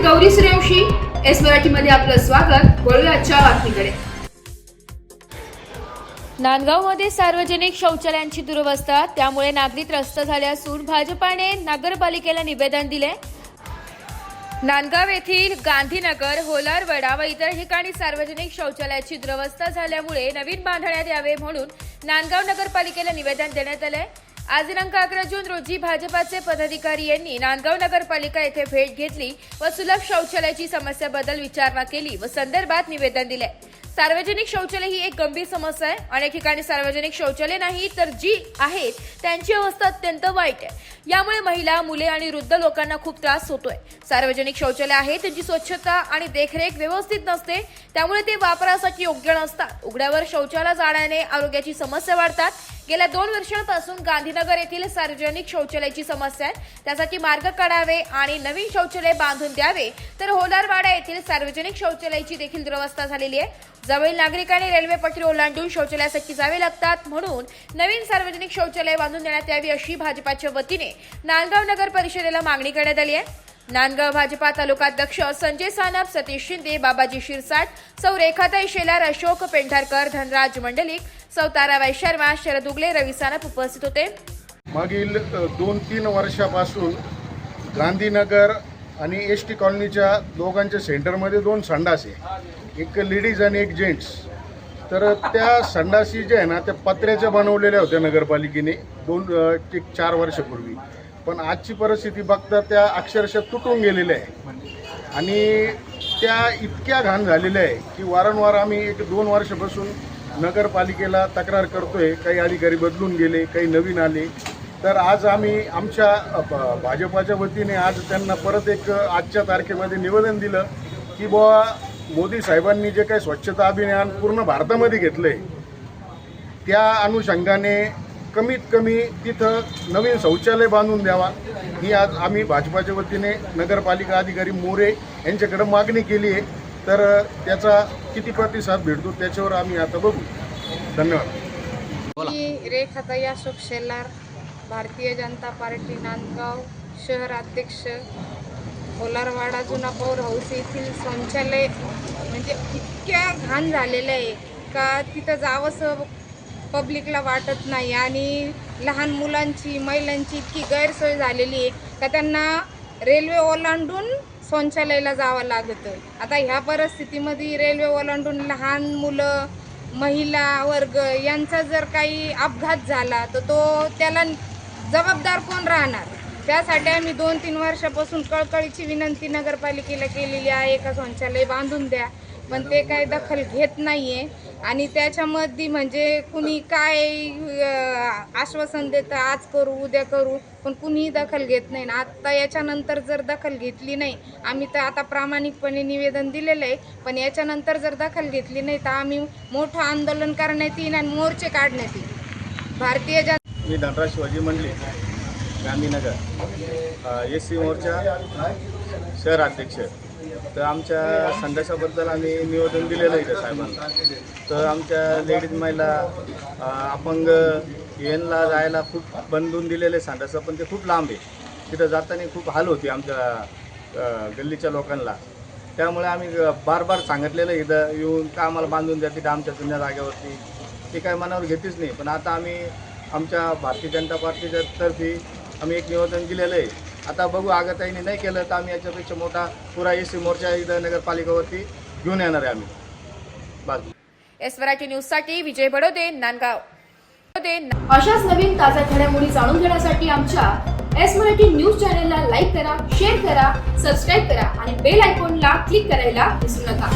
Gauri Suryavanshi. S मराठीमध्ये आपलं स्वागत. वळूया आजच्या बातमीकडे. नांदगावमध्ये सार्वजनिक शौचालयांची दुरवस्था, त्यामुळे नागरिक त्रस्त झाले असून भाजपाने नगरपालिकेला निवेदन दिले. नांदगाव येथील गांधीनगर, होलारवाडा व इतर ठिकाणी सार्वजनिक शौचालयाची दुरवस्था झाल्यामुळे नवीन बांधण्यात यावे म्हणून नांदगाव नगरपालिकेला निवेदन देण्यात आले. आज दिनांक 11 जून रोजी भाजपाचे पदाधिकारी यांनी नांदगाव नगरपालिका येथे भेट घेतली व सुलभ शौचालयाची समस्याबद्दल विचारणा केली व संदर्भात निवेदन दिले. सार्वजनिक शौचालय ही एक गंभीर समस्या आहे. अनेक ठिकाणी सार्वजनिक शौचालय नाही तर जी आहेत त्यांची अवस्था अत्यंत वाईट आहे. यामुळे महिला, मुले आणि वृद्ध लोकांना खूप त्रास होतोय. सार्वजनिक शौचालय आहे त्यांची स्वच्छता आणि देखरेख व्यवस्थित नसते, त्यामुळे ते वापरासाठी योग्य नसतात. उघड्यावर शौचालय जाण्याने आरोग्याची समस्या वाढतात. गेल्या 2 वर्षांपासून गांधीनगर येथील सार्वजनिक शौचालयाची समस्या आहे. त्यासाठी मार्ग काढावे आणि नवीन शौचालय बांधून द्यावे. तर होलारवाडा येथील सार्वजनिक शौचालयाची देखील दुरवस्था झालेली आहे. जवळील नागरिकांनी रेल्वे पटरी ओलांडून शौचालयासाठी जावे लागतात, म्हणून नवीन सार्वजनिक शौचालय बांधून देण्यात यावी अशी भाजपाच्या वतीने नांदगाव नगर परिषदेला मागणी करण्यात आली आहे. नांदगाव भाजपा तालुकाध्यक्ष संजय सानप, सतीश शिंदे, बाबाजी शिरसाट, सौ रेखाताई शेलार, अशोक पेंढारकर, धनराज मंडलिक, सौ ताराबाई शर्मा, शरद उगले, रवी सानप उपस्थित होते. मागील 2-3 वर्षापासून गांधीनगर आणि एस टी कॉलनीच्या दोघांच्या सेंटरमध्ये 2 संडास आहे, एक लेडीज आणि एक जेंट्स. तर त्या संडासी जे आहे ना त्या पत्र्याच्या बनवलेल्या होत्या नगरपालिकेने 4 वर्षापूर्वी. पण आजची परिस्थिती बघता त्या अक्षरशः तुटून गेलेल्या आहे आणि त्या इतक्या घाण झालेल्या आहे की वारंवार आम्ही 1-2 वर्षापासून नगरपालिकेला तक्रार करतोय. काही अधिकारी बदलून गेले, काही नवीन आले. तर आज आम्ही आमच्या भाजपाच्या वतीने आज त्यांना परत एक आजच्या तारखेमध्ये निवेदन दिलं की बुवा मोदी साहेबांनी जे काही स्वच्छता अभियान पूर्ण भारतामध्ये घेतलं आहे त्या अनुषंगाने कमीत कमी तिथं नवीन शौचालय बांधून द्यावा ही आज आम्ही भाजपाच्या वतीने नगरपालिका अधिकारी मोरे यांच्याकडे मागणी केली आहे. तर त्याचा किती प्रतिसाद भेटतो त्याच्यावर आम्ही आता बघू. धन्यवाद. मी रेखाताई अशोक शेलार, भारतीय जनता पार्टी नांदगाव शहर अध्यक्ष. होलारवाडा जुना पौर हाऊस येथील शौचालय म्हणजे इतक्या घाण झालेलं आहे का तिथं जावंसं पब्लिकला वाटत नाही आणि लहान मुलांची, महिलांची इतकी गैरसोय झालेली आहे का त्यांना रेल्वे ओलांडून शौचालयाला जावं लागतं. आता ह्या परिस्थितीमध्ये रेल्वे ओलांडून लहान मुलं, महिला वर्ग यांचा जर काही अपघात झाला तर त्याला जबाबदार कोण राहणार? त्यासाठी आम्ही 2-3 वर्षापासून कळकळीची विनंती नगरपालिकेला केलेली आहे का शौचालय बांधून द्या, पण ते काही दखल घेत नाही आहे. आणि त्याच्यामध्ये म्हणजे कुणी काय आश्वासन देतं, आज करू उद्या करू, पण कुणीही दखल घेत नाही. आता याच्यानंतर जर दखल घेतली नाही, आम्ही तर आता प्रामाणिकपणे निवेदन दिलेलं आहे, पण याच्यानंतर जर दखल घेतली नाही तर आम्ही मोठं आंदोलन करण्यात येईल आणि मोर्चे काढण्यात येईल. भारतीय जनता. मी धनराज शिवाजी मंडलिक, गांधीनगर SC मोर्चा शहर अध्यक्ष. तर आमच्या संडासाबद्दल आम्ही निवेदन दिलेलं आहे त्या साहेबांना. तर आमच्या लेडीज, महिला, अपंग यांना जायला खूप बनवून दिलेले संडासं, पण ते खूप लांब आहे. तिथं जाताना खूप हाल होते आमच्या गल्लीच्या लोकांना. त्यामुळे आम्ही बार सांगितलेलं इथं येऊन का आम्हाला बांधून द्या तिथं आमच्या जुन्या जागेवरती. ते काय मनावर घेतीच नाही. पण आता आम्ही आमच्या भारतीय जनता पार्टीच्या तर्फे आम्ही एक निवेदन दिलेलं आहे. आता बघू, आगाताईने नाही केलं तर आम्ही याच्यापेक्षा मोठा पुरा SC मोर्चा इथं नगरपालिकेवरती घेऊन येणार आहे आम्ही. बस. एस मराठी न्यूजसाठी विजय बडोदे, नांदगाव. अशाच नवीन ताज्या घडामोडी जाणून घेण्यासाठी आमच्या एस मराठी न्यूज चॅनलला लाईक करा, शेअर करा, सबस्क्राईब करा आणि बेल आयकॉनला क्लिक करायला विसरू नका.